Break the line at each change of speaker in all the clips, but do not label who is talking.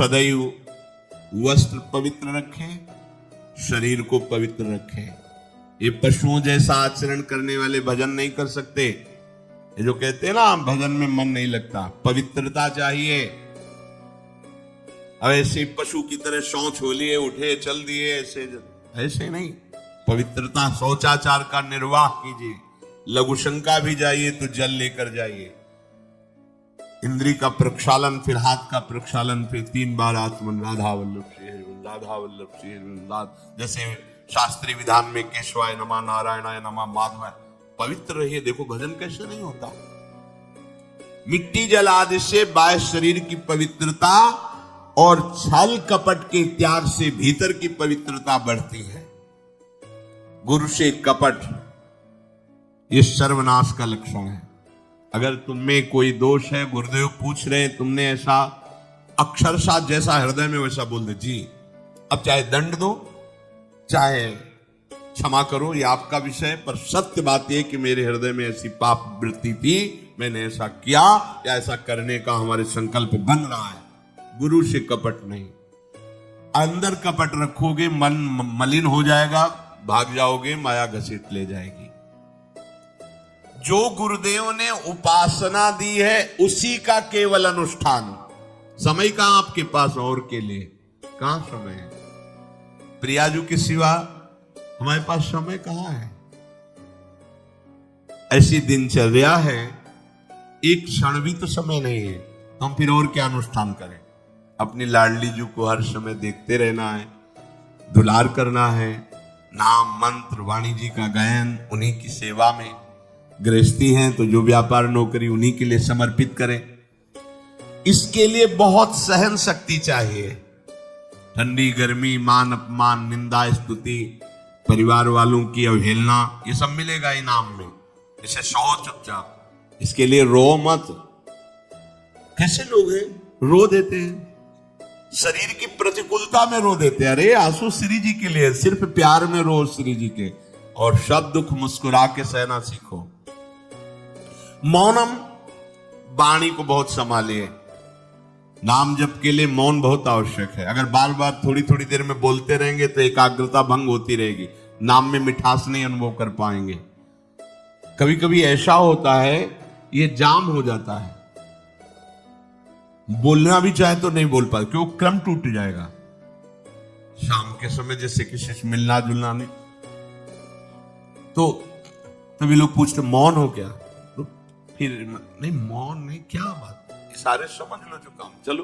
सदैव वस्त्र पवित्र रखें, शरीर को पवित्र रखें। ये पशुओं जैसा आचरण करने वाले भजन नहीं कर सकते। ये जो कहते हैं ना भजन में मन नहीं लगता, पवित्रता चाहिए। अब ऐसे पशु की तरह शौच हो लिए, उठे चल दिए, ऐसे नहीं। पवित्रता, शौचाचार का निर्वाह कीजिए। लघु शंका भी जाइए तो जल लेकर जाइए। इंद्री का प्रक्षालन, फिर हाथ का प्रक्षालन, फिर 3 बार आत्मन राधा वल्लभ श्री हरिवंश, राधा वल्लभ श्री हरिवंश। जैसे शास्त्रीय विधान में केशवाय नमः, नारायणाय नमः, माधवाय। पवित्र रहिए। देखो भजन कैसे नहीं होता। मिट्टी जल आदि से बाह्य शरीर की पवित्रता और छल कपट के त्याग से भीतर की पवित्रता बढ़ती है। गुरु से कपट ये सर्वनाश का लक्षण है। अगर तुममें कोई दोष है, गुरुदेव पूछ रहे हैं, तुमने ऐसा अक्षरशः जैसा हृदय में वैसा बोल दे जी, अब चाहे दंड दो चाहे क्षमा करो, ये आपका विषय। पर सत्य बात यह कि मेरे हृदय में ऐसी पाप वृत्ति थी, मैंने ऐसा किया या ऐसा करने का हमारे संकल्प बन रहा है। गुरु से कपट नहीं। अंदर कपट रखोगे, मन मलिन हो जाएगा, भाग जाओगे, माया घसीट ले जाएगी। जो गुरुदेव ने उपासना दी है उसी का केवल अनुष्ठान। समय कहां आपके पास और के लिए? कहां समय है? प्रियाजू के सिवा हमारे पास समय कहां है? ऐसी दिनचर्या है, एक क्षण भी तो समय नहीं है। हम फिर और क्या अनुष्ठान करें? अपनी लाडली जू को हर समय देखते रहना है, दुलार करना है, नाम मंत्र वाणी जी का गायन, उन्हीं की सेवा में। गृहस्थी हैं तो जो व्यापार नौकरी उन्हीं के लिए समर्पित करें। इसके लिए बहुत सहन शक्ति चाहिए। ठंडी गर्मी, मान अपमान, निंदा स्तुति, परिवार वालों की अवहेलना, ये सब मिलेगा इनाम में। इसे सहो चुपचाप, इसके लिए रो मत। कैसे लोग हैं रो देते हैं, शरीर की प्रतिकूलता में रो देते हैं। अरे आंसू श्री जी के लिए, सिर्फ प्यार में रो श्री जी के, और सब दुख मुस्कुरा के सहना सीखो। मौनम, वाणी को बहुत संभालिए। नाम जप के लिए मौन बहुत आवश्यक है। अगर बार बार थोड़ी थोड़ी देर में बोलते रहेंगे तो एकाग्रता भंग होती रहेगी, नाम में मिठास नहीं अनुभव कर पाएंगे। कभी कभी ऐसा होता है ये जाम हो जाता है, बोलना भी चाहे तो नहीं बोल पाते क्यों, क्रम टूट जाएगा। शाम के समय जैसे किसी से मिलना जुलना नहीं, तो तभी लोग पूछते मौन हो क्या, तो फिर नहीं मौन नहीं, क्या बात, सारे समझ लो जो काम। चलो,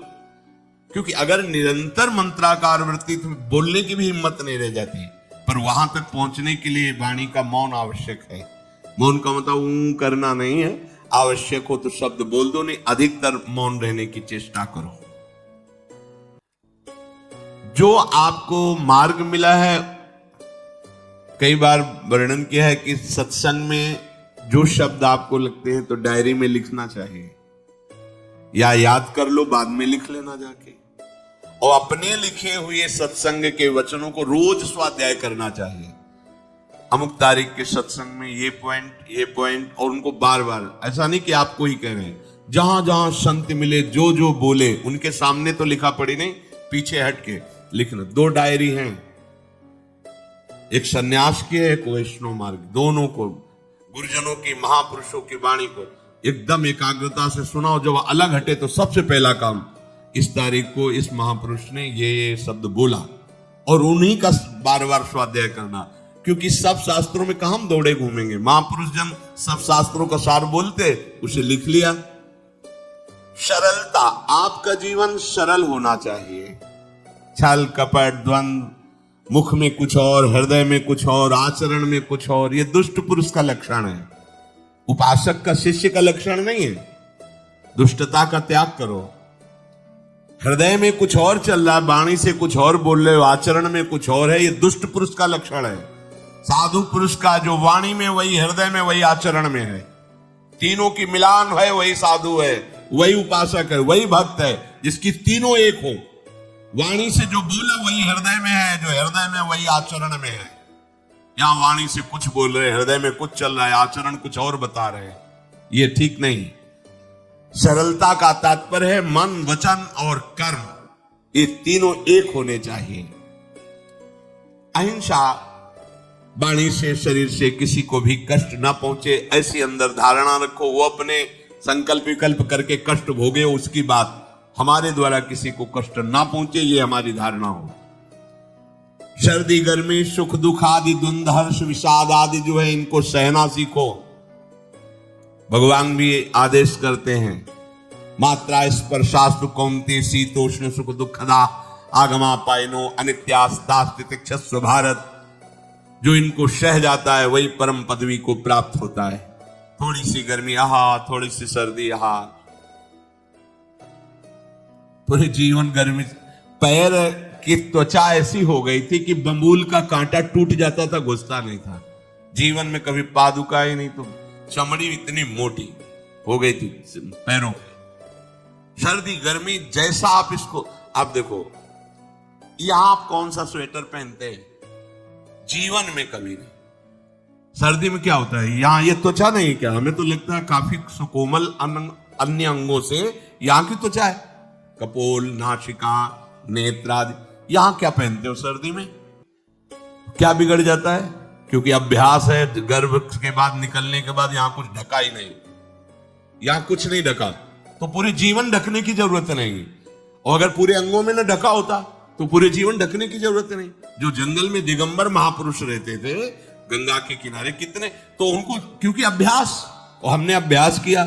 क्योंकि अगर निरंतर मंत्राकार वृत्ति तो बोलने की भी हिम्मत नहीं रह जाती। पर वहां तक पहुंचने के लिए वाणी का मौन आवश्यक है। मौन का मतलब करना नहीं है, आवश्यक हो तो शब्द बोल दो, नहीं अधिकतर मौन रहने की चेष्टा करो। जो आपको मार्ग मिला है, कई बार वर्णन किया है कि सत्संग में जो शब्द आपको लगते हैं तो डायरी में लिखना चाहिए, या याद कर लो, बाद में लिख लेना जाके। और अपने लिखे हुए सत्संग के वचनों को रोज स्वाध्याय करना चाहिए। अमुक तारीख के सत्संग में ये पॉइंट, और उनको बार बार, ऐसा नहीं कि आपको ही कह रहे हैं, जहां जहां संत मिले जो जो बोले उनके सामने तो लिखा पड़ी नहीं, पीछे हट के लिखना। 2 डायरी हैं, एक सन्यास की है, एक वैष्णव मार्ग, दोनों को, गुरुजनों की, महापुरुषों की वाणी को एकदम एकाग्रता से सुनाओ। जब अलग हटे तो सबसे पहला काम, इस तारीख को इस महापुरुष ने ये शब्द बोला, और उन्हीं का बार बार स्वाध्याय करना। क्योंकि सब शास्त्रों में कहां हम दौड़े घूमेंगे, महापुरुष जन सब शास्त्रों का सार बोलते, उसे लिख लिया। सरलता, आपका जीवन सरल होना चाहिए। छल कपट द्वंद, मुख में कुछ और, हृदय में कुछ और, आचरण में कुछ और, ये दुष्ट पुरुष का लक्षण है। उपासक का, शिष्य का लक्षण नहीं है। दुष्टता का त्याग करो। हृदय में कुछ और चल रहा है, वाणी से कुछ और बोल रहे हो, आचरण में कुछ और है, ये दुष्ट पुरुष का लक्षण है। साधु पुरुष का जो वाणी में वही, हृदय में वही, आचरण में है, तीनों की मिलान है, वही साधु है, वही उपासक है, वही भक्त है, जिसकी तीनों एक हो। वाणी से जो बोला वही हृदय में है, जो हृदय में वही आचरण में है। यहां वाणी से कुछ बोल रहे, हृदय में कुछ चल रहा है, आचरण कुछ और बता रहे हैं, ये ठीक नहीं। सरलता का तात्पर्य है मन, वचन और कर्म, ये तीनों एक होने चाहिए। अहिंसा, वाणी से शरीर से किसी को भी कष्ट ना पहुंचे, ऐसी अंदर धारणा रखो। वो अपने संकल्प विकल्प करके कष्ट भोगे, उसकी बात, हमारे द्वारा किसी को कष्ट ना पहुंचे, ये हमारी धारणा हो। सर्दी गर्मी सुख दुख आदि द्वंद्व हर्ष विषाद आदि जो है, इनको सहना सीखो। भगवान भी आदेश करते हैं, मात्रा स्पर्शास्तु कौन्तेय शीतोष्ण सुख दुखदा आगमा पायनो अनित्यास्तास्तितिक्षस्व भारत। जो इनको सह जाता है वही परम पदवी को प्राप्त होता है। थोड़ी सी गर्मी आहा, थोड़ी सी सर्दी आहा, पूरे जीवन गर्मी। पैर की त्वचा ऐसी हो गई थी कि बंबूल का कांटा टूट जाता था, घुसता नहीं था। जीवन में कभी पादुका ही नहीं, तो चमड़ी इतनी मोटी हो गई थी पैरों की। सर्दी गर्मी जैसा आप इसको, आप देखो यहां आप कौन सा स्वेटर पहनते हैं, जीवन में कभी नहीं। सर्दी में क्या होता है, यहां ये त्वचा नहीं, क्या हमें तो लगता है काफी सुकोमल अन्य अंगों से यहां की त्वचा है, कपोल, नासिका, नेत्र आदि। यहां क्या पहनते हो सर्दी में, क्या बिगड़ जाता है? क्योंकि अभ्यास है, गर्भ के बाद निकलने के बाद यहां कुछ ढका ही नहीं, यहां कुछ नहीं ढका, तो पूरे जीवन ढकने की जरूरत नहीं। और अगर पूरे अंगों में न ढका होता तो पूरे जीवन ढकने की जरूरत नहीं। जो जंगल में दिगंबर महापुरुष रहते थे गंगा के किनारे, कितने, तो उनको क्योंकि अभ्यास, और हमने अभ्यास किया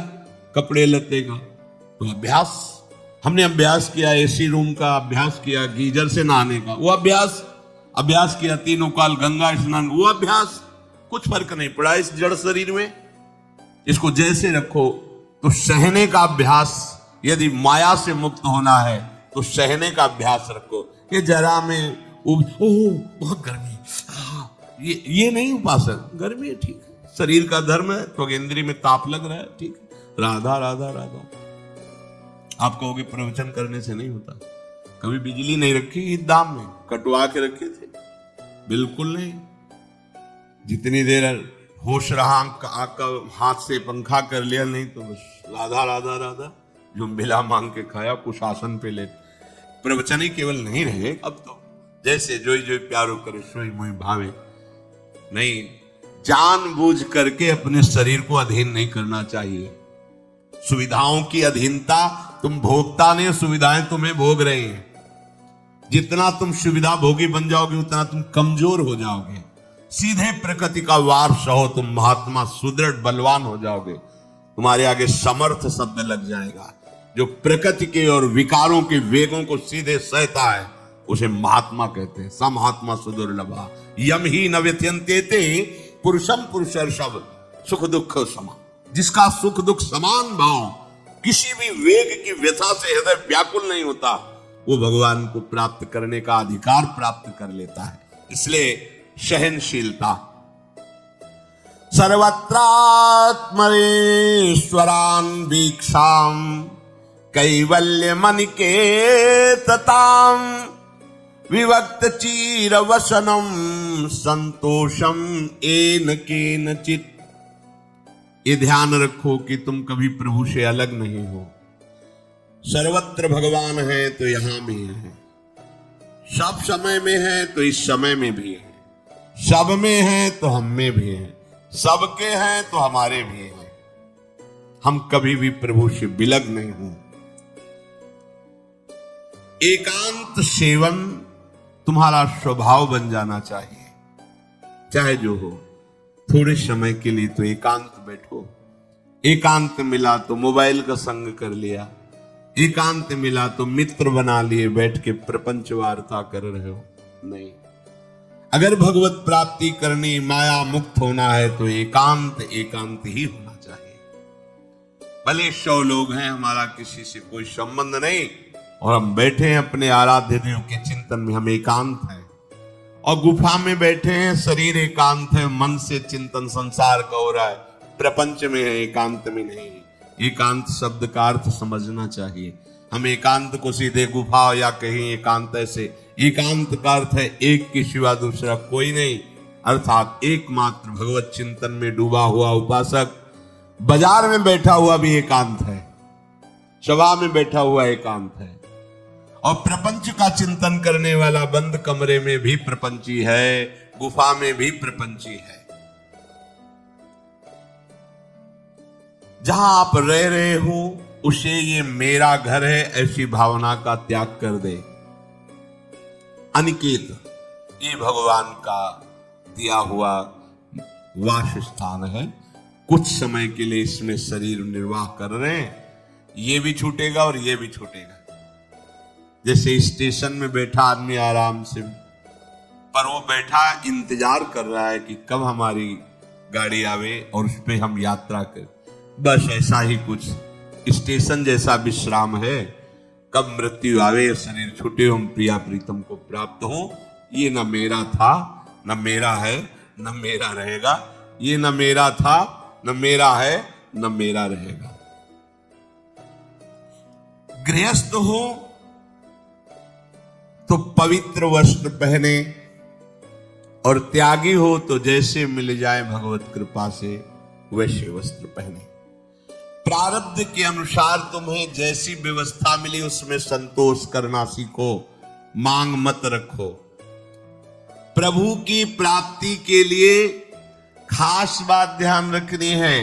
कपड़े लत्ते का, तो अभ्यास, हमने अभ्यास किया एसी रूम का, अभ्यास किया गीजर से नहाने का, वो अभ्यास किया तीनों काल गंगा स्नान, वो अभ्यास। कुछ फर्क नहीं पड़ा इस जड़ शरीर में। इसको जैसे रखो, तो सहने का अभ्यास, यदि माया से मुक्त होना है तो सहने का अभ्यास रखो। ये जरा में बहुत गर्मी, ये नहीं उपासक, गर्मी ठीक है, शरीर का धर्म है, तो इंद्रिय में ताप लग रहा है, ठीक है, राधा राधा राधा। आप कहोगे प्रवचन करने से नहीं होता। कभी बिजली नहीं रखी ईद दाम में, कटवा के रखे थे? बिल्कुल नहीं। जितनी देर होश रहा, आपका हाथ से पंखा कर लिया, नहीं तो बस राधा राधा राधा, जो मिला मांग के खाया, कुशासन पे ले। प्रवचन ही केवल नहीं रहे, अब तो जैसे जो प्यारो करे सोई मोहि भावे। नहीं, जानबूझ करके अपने शरीर को अधीन नहीं करना चाहिए। सुविधाओं की अधीनता, तुम भोगता नहीं, सुविधाएं तुम्हें भोग रही हैं। जितना तुम सुविधा भोगी बन जाओगे उतना तुम कमजोर हो जाओगे। सीधे प्रकृति का वार सहो, तुम महात्मा सुदृढ़ बलवान हो जाओगे। तुम्हारे आगे समर्थ शब्द लग जाएगा। जो प्रकृति के और विकारों के वेगों को सीधे सहता है उसे महात्मा कहते हैं। स महात्मा सुदुर्लभा यम ही न व्यत्यन्ते पुरुषम पुरुषर्षभ सुख दुख समान। जिसका सुख दुख समान भाव, किसी भी वेग की व्यथा से हृदय व्याकुल नहीं होता, वो भगवान को प्राप्त करने का अधिकार प्राप्त कर लेता है। इसलिए सहनशीलता। सर्वत्रात्मनेश्वरान वीक्षाम कैवल्य मनिकेतताम विवक्त चीर वसनम संतोषम एन केनचित। ये ध्यान रखो कि तुम कभी प्रभु से अलग नहीं हो। सर्वत्र भगवान है तो यहां भी है, सब समय में है तो इस समय में भी है, सब में है तो हम में भी है, सबके हैं तो हमारे भी हैं। हम कभी भी प्रभु से विलग नहीं हो। एकांत सेवन तुम्हारा स्वभाव बन जाना चाहिए। चाहे जो हो, थोड़े समय के लिए तो एकांत बैठो। एकांत मिला तो मोबाइल का संग कर लिया, एकांत मिला तो मित्र बना लिए, बैठ के प्रपंच वार्ता कर रहे हो। नहीं, अगर भगवत प्राप्ति करनी, माया मुक्त होना है तो एकांत एकांत ही होना चाहिए। भले 100 लोग हैं, हमारा किसी से कोई संबंध नहीं, और हम बैठे हैं अपने आराध्य देव के चिंतन में, हम एकांत हैं। और गुफा में बैठे हैं, शरीर एकांत है, मन से चिंतन संसार का हो रहा है, प्रपंच में है, एकांत में नहीं। एकांत शब्द का अर्थ समझना चाहिए। हम एकांत को सीधे गुफा या कहीं एकांत ऐसे, एकांत का अर्थ है एक के सिवा दूसरा कोई नहीं, अर्थात एकमात्र भगवत चिंतन में डूबा हुआ उपासक। बाजार में बैठा हुआ भी एकांत है, सभा में बैठा हुआ एकांत है, और प्रपंच का चिंतन करने वाला बंद कमरे में भी प्रपंची है, गुफा में भी प्रपंची है। जहां आप रह रहे हो उसे ये मेरा घर है ऐसी भावना का त्याग कर दे। अनिकेत ये भगवान का दिया हुआ वास स्थान है। कुछ समय के लिए इसमें शरीर निर्वाह कर रहे हैं, ये भी छूटेगा और ये भी छूटेगा। जैसे स्टेशन में बैठा आदमी आराम से, पर वो बैठा इंतजार कर रहा है कि कब हमारी गाड़ी आवे और उस पर हम यात्रा करें। बस ऐसा ही कुछ स्टेशन जैसा विश्राम है। कब मृत्यु आवे, शरीर छूटे, हम प्रिया प्रीतम को प्राप्त हो। ये न मेरा था, न मेरा है, न मेरा रहेगा। ये न मेरा था, न मेरा है, न मेरा रहेगा। गृहस्थ हो तो पवित्र वस्त्र पहने, और त्यागी हो तो जैसे मिल जाए भगवत कृपा से वैसे वस्त्र पहने। प्रारब्ध के अनुसार तुम्हें जैसी व्यवस्था मिली उसमें संतोष करना सीखो, मांग मत रखो। प्रभु की प्राप्ति के लिए खास बात ध्यान रखनी है,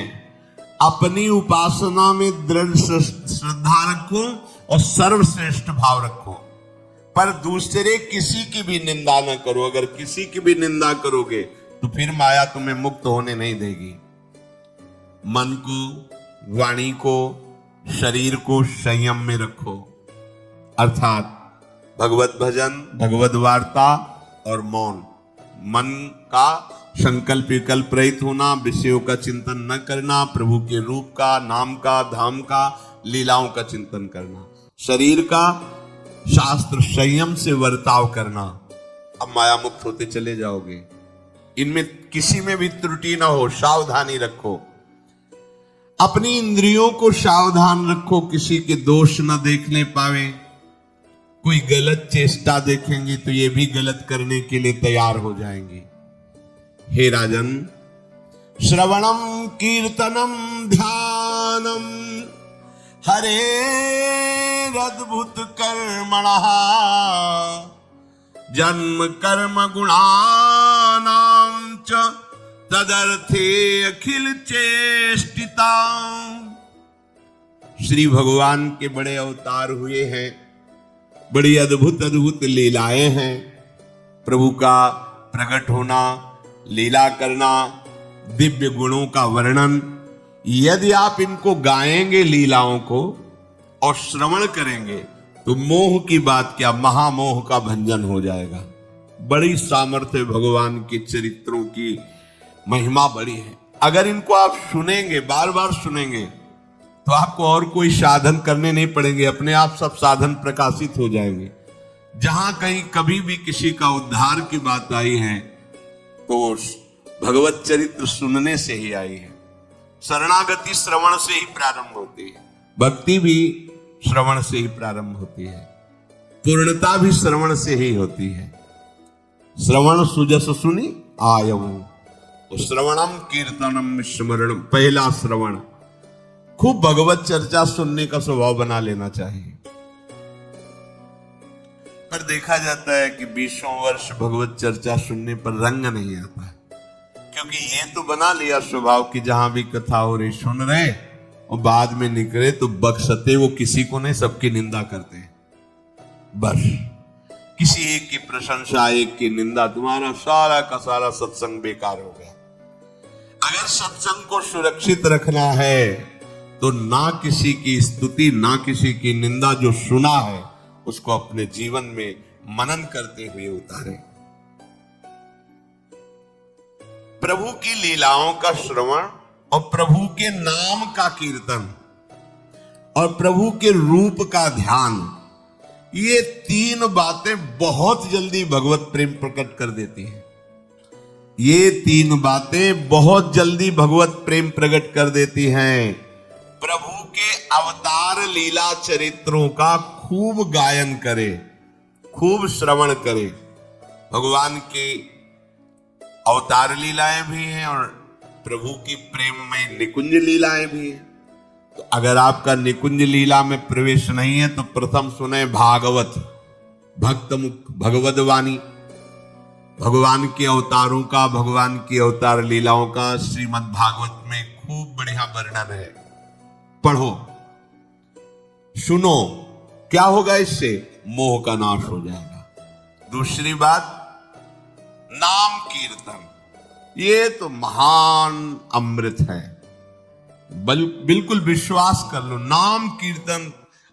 अपनी उपासना में दृढ़ श्रद्धा रखो और सर्वश्रेष्ठ भाव रखो, पर दूसरे किसी की भी निंदा न करो। अगर किसी की भी निंदा करोगे तो फिर माया तुम्हें मुक्त होने नहीं देगी। मन को, वाणी को, शरीर को संयम में रखो, अर्थात भगवत भजन, भगवत वार्ता और मौन। मन का संकल्प विकल्प रहित होना, विषयों का चिंतन न करना, प्रभु के रूप का, नाम का, धाम का, लीलाओं का चिंतन करना। शरीर का शास्त्र संयम से वर्ताव करना। अब माया मुक्त होते चले जाओगे। इनमें किसी में भी त्रुटि ना हो, सावधानी रखो। अपनी इंद्रियों को सावधान रखो, किसी के दोष न देखने पावे। कोई गलत चेष्टा देखेंगे तो ये भी गलत करने के लिए तैयार हो जाएंगे। हे राजन, श्रवणम कीर्तनम ध्यानम हरेरद्भुत कर्मणः जन्म कर्म गुणानां च तदर्थे अखिल चेष्टिता। श्री भगवान के बड़े अवतार हुए हैं, बड़ी अद्भुत अद्भुत लीलाएं हैं। प्रभु का प्रकट होना, लीला करना, दिव्य गुणों का वर्णन। यदि आप इनको गाएंगे लीलाओं को और श्रवण करेंगे तो मोह की बात क्या, महामोह का भंजन हो जाएगा। बड़ी सामर्थ्य भगवान के चरित्रों की महिमा बड़ी है। अगर इनको आप सुनेंगे, बार बार सुनेंगे, तो आपको और कोई साधन करने नहीं पड़ेंगे, अपने आप सब साधन प्रकाशित हो जाएंगे। जहां कहीं कभी भी किसी का उद्धार की बात आई है तो भगवत चरित्र सुनने से ही आई है। शरणागति श्रवण से ही प्रारंभ होती है, भक्ति भी श्रवण से ही प्रारंभ होती है, पूर्णता भी श्रवण से ही होती है। श्रवण सुजस सुनी आयऊ, तो श्रवणम कीर्तनम स्मरणम। पहला श्रवण, खूब भगवत चर्चा सुनने का स्वभाव बना लेना चाहिए। पर देखा जाता है कि 20 वर्ष भगवत चर्चा सुनने पर रंग नहीं आता है, क्योंकि ये तो बना लिया स्वभाव कि जहां भी कथा हो रही सुन रहे और बाद में निकले तो बख्शते वो किसी को नहीं, सबकी निंदा करते हैं। बस किसी एक की प्रशंसा, एक की निंदा, तुम्हारा सारा का सारा सत्संग बेकार हो गया। अगर सत्संग को सुरक्षित रखना है तो ना किसी की स्तुति, ना किसी की निंदा, जो सुना है उसको अपने जीवन में मनन करते हुए उतारे। प्रभु की लीलाओं का श्रवण और प्रभु के नाम का कीर्तन और प्रभु के रूप का ध्यान, ये तीन बातें बहुत जल्दी भगवत प्रेम प्रकट कर देती हैं। ये तीन बातें बहुत जल्दी भगवत प्रेम प्रकट कर देती हैं। प्रभु के अवतार लीला चरित्रों का खूब गायन करे, खूब श्रवण करे। भगवान की अवतार लीलाएं भी हैं और प्रभु की प्रेम में निकुंज लीलाएं भी हैं। तो अगर आपका निकुंज लीला में प्रवेश नहीं है तो प्रथम सुने भागवत, भक्त मुख भगवद वाणी, भगवान के अवतारों का, भगवान की अवतार लीलाओं का श्रीमद् भागवत में खूब बढ़िया वर्णन है। पढ़ो, सुनो, क्या होगा इससे? मोह का नाश हो जाएगा। दूसरी बात, नाम कीर्तन, ये तो महान अमृत है। बिल्कुल विश्वास कर लो, नाम कीर्तन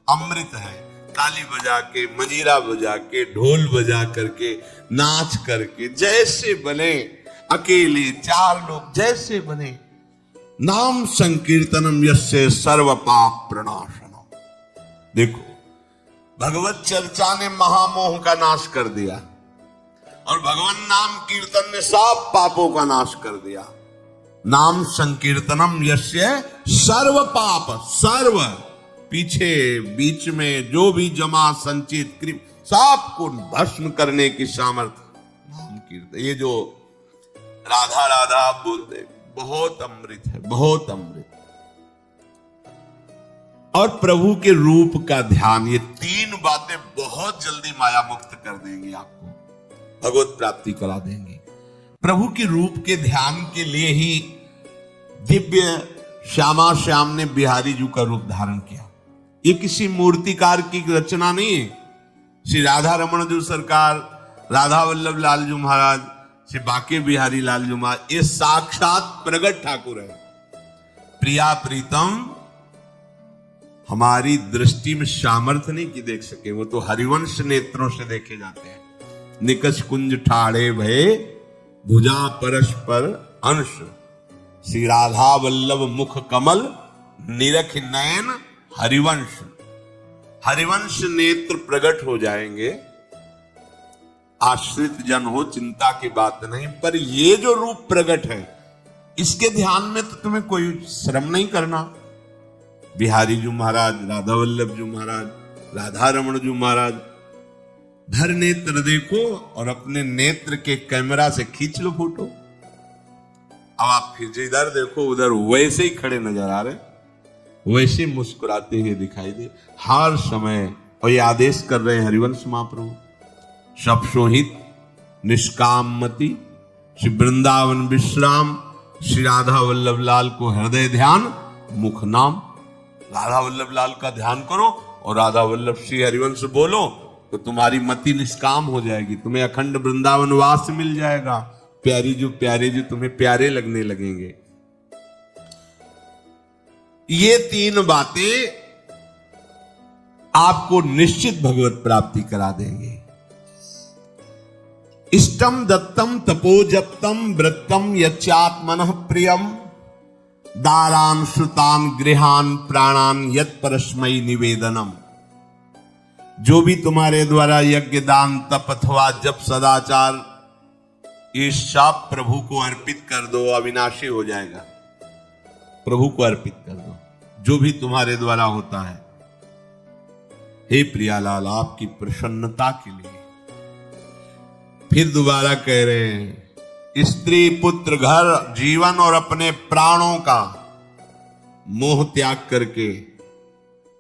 अमृत है। ताली बजा के, मंजीरा बजा के, ढोल बजा करके, नाच करके, जैसे बने, अकेले चार लोग जैसे बने, नाम संकीर्तनम यस्य सर्व पाप प्रणाशनम। देखो, भगवत चर्चा ने महामोह का नाश कर दिया और भगवान नाम कीर्तन ने सब पापों का नाश कर दिया। नाम संकीर्तनम यस्य सर्व पाप, सर्व पीछे बीच में जो भी जमा संचित कृप सबको भस्म करने की सामर्थ्य नाम कीर्तन। ये जो राधा राधा आप बोलते, बहुत अमृत है, बहुत अमृत। और प्रभु के रूप का ध्यान, ये तीन बातें बहुत जल्दी माया मुक्त कर देंगी, आपको भगवत प्राप्ति करा देंगी। प्रभु के रूप के ध्यान के लिए ही दिव्य श्यामा श्याम ने बिहारी जी का रूप धारण किया। ये किसी मूर्तिकार की रचना नहीं है। श्री राधा रमन जी सरकार, राधा वल्लभ लाल जी महाराज, श्री बाके बिहारी लाल जी महाराज, ये साक्षात प्रगट ठाकुर है। प्रिया प्रीतम हमारी दृष्टि में सामर्थ्य नहीं कि देख सके, वो तो हरिवंश नेत्रों से देखे जाते हैं। निकष कुंज ठाड़े भये भुजा परस्पर अंश, श्री राधा वल्लभ मुख कमल निरख नयन हरिवंश। हरिवंश नेत्र प्रकट हो जाएंगे। आश्रित जन हो, चिंता की बात नहीं, पर ये जो रूप प्रकट है इसके ध्यान में तो तुम्हें कोई श्रम नहीं करना। बिहारी जी महाराज, राधा वल्लभ जी महाराज, राधा रमन जी महाराज, धर नेत्र देखो और अपने नेत्र के कैमरा से खींच लो फोटो। अब आप फिर इधर देखो, उधर वैसे ही खड़े नजर आ रहे, वैसे मुस्कुराते हुए दिखाई दे हर समय। और ये आदेश कर रहे हैं हरिवंश महाप्रभु, सपशोहित निष्कामति श्री वृंदावन विश्राम, श्री राधा वल्लभ लाल को हृदय ध्यान मुख नाम। राधा वल्लभ लाल का ध्यान करो और राधा वल्लभ श्री हरिवंश बोलो तो तुम्हारी मति निष्काम हो जाएगी, तुम्हें अखंड वृंदावन वास मिल जाएगा। प्यारे जो तुम्हें प्यारे लगने लगेंगे। ये तीन बातें आपको निश्चित भगवत प्राप्ति करा देंगे। इष्टम दत्तम तपोजप्तम वृत्तम यच्चात्मनः प्रियम, दारान श्रुतान गृहान प्राणान यत् परस्मै निवेदनम। जो भी तुम्हारे द्वारा यज्ञ दान तप अथवा जप सदाचार, ये सब प्रभु को अर्पित कर दो, अविनाशी हो जाएगा। प्रभु को अर्पित कर दो जो भी तुम्हारे द्वारा होता है। हे प्रियालाल, आपकी प्रसन्नता के लिए फिर दोबारा कह रहे हैं, स्त्री पुत्र घर जीवन और अपने प्राणों का मोह त्याग करके,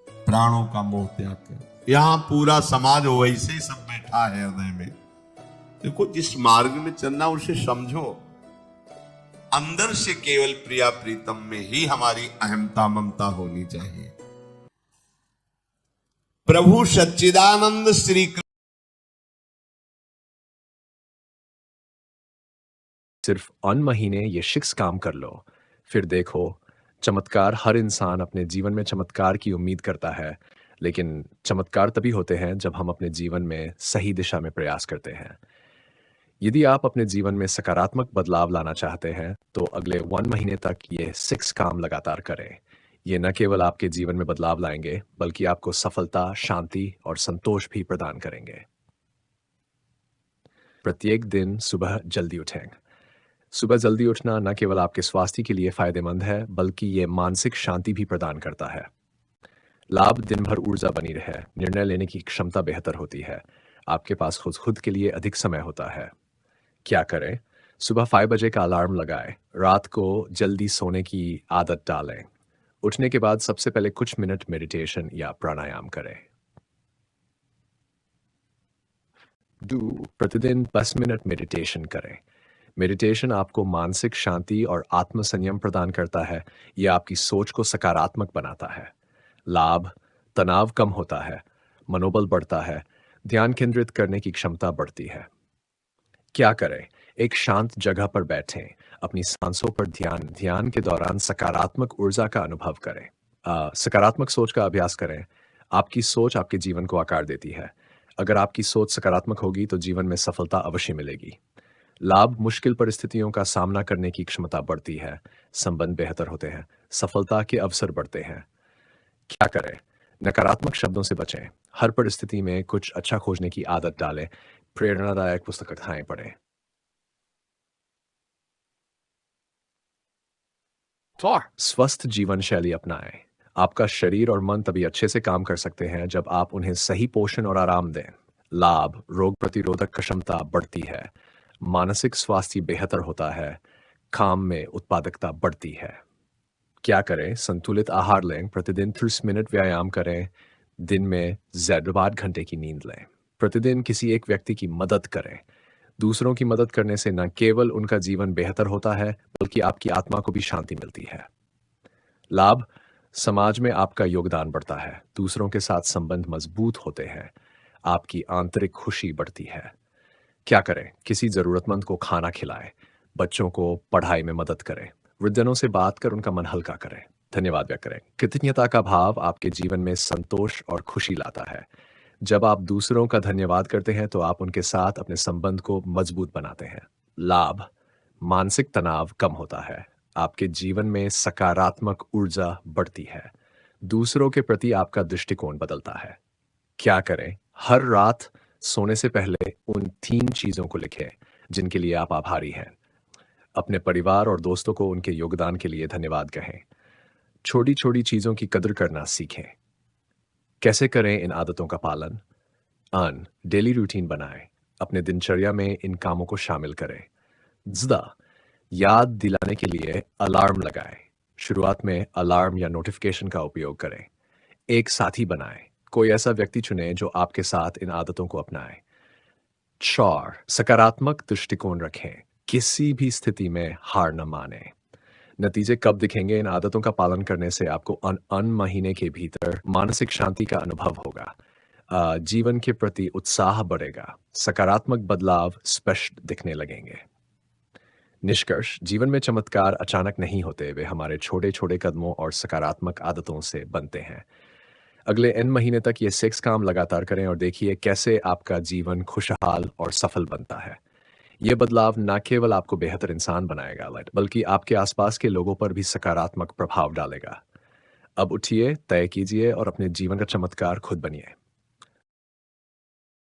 प्राणों का मोह त्याग कर। यहां पूरा समाज वैसे ही सब बैठा है हृदय में। देखो, जिस मार्ग में चलना उसे समझो। अंदर से केवल प्रिया प्रीतम में ही हमारी अहमता ममता होनी चाहिए। प्रभु सच्चिदानंद श्री
सिर्फ 1 महीने ये 6 काम कर लो, फिर देखो चमत्कार। हर इंसान अपने जीवन में चमत्कार की उम्मीद करता है, लेकिन चमत्कार तभी होते हैं जब हम अपने जीवन में सही दिशा में प्रयास करते हैं। यदि आप अपने जीवन में सकारात्मक बदलाव लाना चाहते हैं तो अगले 1 महीने तक ये 6 काम लगातार करें। ये न केवल आपके जीवन में बदलाव लाएंगे, बल्कि आपको सफलता, शांति और संतोष भी प्रदान करेंगे। प्रत्येक दिन सुबह जल्दी उठें। सुबह जल्दी उठना न केवल आपके स्वास्थ्य के लिए फायदेमंद है, बल्कि ये मानसिक शांति भी प्रदान करता है। लाभ दिन भर ऊर्जा बनी रहे, निर्णय लेने की क्षमता बेहतर होती है, आपके पास खुद के लिए अधिक समय होता है। क्या करें? सुबह 5 बजे का अलार्म लगाएं, रात को जल्दी सोने की आदत डालें, उठने के बाद सबसे पहले कुछ मिनट मेडिटेशन या प्राणायाम करें। प्रतिदिन 10 मिनट मेडिटेशन करें। मेडिटेशन आपको मानसिक शांति और आत्मसंयम प्रदान करता है। यह आपकी सोच को सकारात्मक बनाता है। लाभ: तनाव कम होता है, मनोबल बढ़ता है, ध्यान केंद्रित करने की क्षमता बढ़ती है। क्या करें? एक शांत जगह पर बैठें, अपनी सांसों पर ध्यान के दौरान सकारात्मक ऊर्जा का अनुभव करें। सकारात्मक सोच का अभ्यास करें। आपकी सोच आपके जीवन को आकार देती है। अगर आपकी सोच सकारात्मक होगी तो जीवन में सफलता अवश्य मिलेगी। लाभ: मुश्किल परिस्थितियों का सामना करने की क्षमता बढ़ती है, संबंध बेहतर होते हैं, सफलता के अवसर बढ़ते हैं। क्या करें? नकारात्मक शब्दों से बचें। हर परिस्थिति में कुछ अच्छा खोजने की आदत डालें। प्रेरणादायक पुस्तकें पढ़ें। स्वस्थ जीवन शैली अपनाएं। आपका शरीर और मन तभी अच्छे से काम कर सकते हैं जब आप उन्हें सही पोषण और आराम दें। लाभ: रोग प्रतिरोधक क्षमता बढ़ती है, मानसिक स्वास्थ्य बेहतर होता है, काम में उत्पादकता बढ़ती है। क्या करें? संतुलित आहार लें, प्रतिदिन 30 मिनट व्यायाम करें, दिन में 8 घंटे की नींद लें। प्रतिदिन किसी एक व्यक्ति की मदद करें। दूसरों की मदद करने से न केवल उनका जीवन बेहतर होता है, बल्कि आपकी आत्मा को भी शांति मिलती है। लाभ: समाज में आपका योगदान बढ़ता है, दूसरों के साथ संबंध मजबूत होते हैं, आपकी आंतरिक खुशी बढ़ती है। क्या करें? किसी जरूरतमंद को खाना खिलाएं, बच्चों को पढ़ाई में मदद करें, वृद्धजनों से बात कर उनका मन हल्का करें, धन्यवाद व्यक्त करें। कृतज्ञता का भाव आपके जीवन में संतोष और खुशी लाता है। जब आप दूसरों का धन्यवाद करते हैं तो आप उनके साथ अपने संबंध को मजबूत बनाते हैं। लाभ: मानसिक तनाव कम होता है, आपके जीवन में सकारात्मक ऊर्जा बढ़ती है, दूसरों के प्रति आपका दृष्टिकोण बदलता है। क्या करें? हर रात सोने से पहले उन 3 चीजों को लिखें जिनके लिए आप आभारी हैं। अपने परिवार और दोस्तों को उनके योगदान के लिए धन्यवाद कहें। छोटी छोटी चीजों की कदर करना सीखें। कैसे करें इन आदतों का पालन? डेली रूटीन बनाएं, अपने दिनचर्या में इन कामों को शामिल करें। याद दिलाने के लिए अलार्म लगाएं। शुरुआत में अलार्म या नोटिफिकेशन का उपयोग करें। एक साथी बनाएं, कोई ऐसा व्यक्ति चुनें जो आपके साथ इन आदतों को अपनाए। 4 सकारात्मक दृष्टिकोण रखें, किसी भी स्थिति में हार न माने। नतीजे कब दिखेंगे? इन आदतों का पालन करने से आपको महीने के भीतर मानसिक शांति का अनुभव होगा, जीवन के प्रति उत्साह बढ़ेगा, सकारात्मक बदलाव स्पष्ट दिखने लगेंगे। निष्कर्ष: जीवन में चमत्कार अचानक नहीं होते, वे हमारे छोटे छोटे कदमों और सकारात्मक आदतों से बनते हैं। अगले N महीने तक ये 6 काम लगातार करें और देखिए कैसे आपका जीवन खुशहाल और सफल बनता है। ये बदलाव न केवल आपको बेहतर इंसान बनाएगा, बल्कि आपके आसपास के लोगों पर भी सकारात्मक प्रभाव डालेगा। अब उठिए, तय कीजिए और अपने जीवन का चमत्कार खुद बनिए।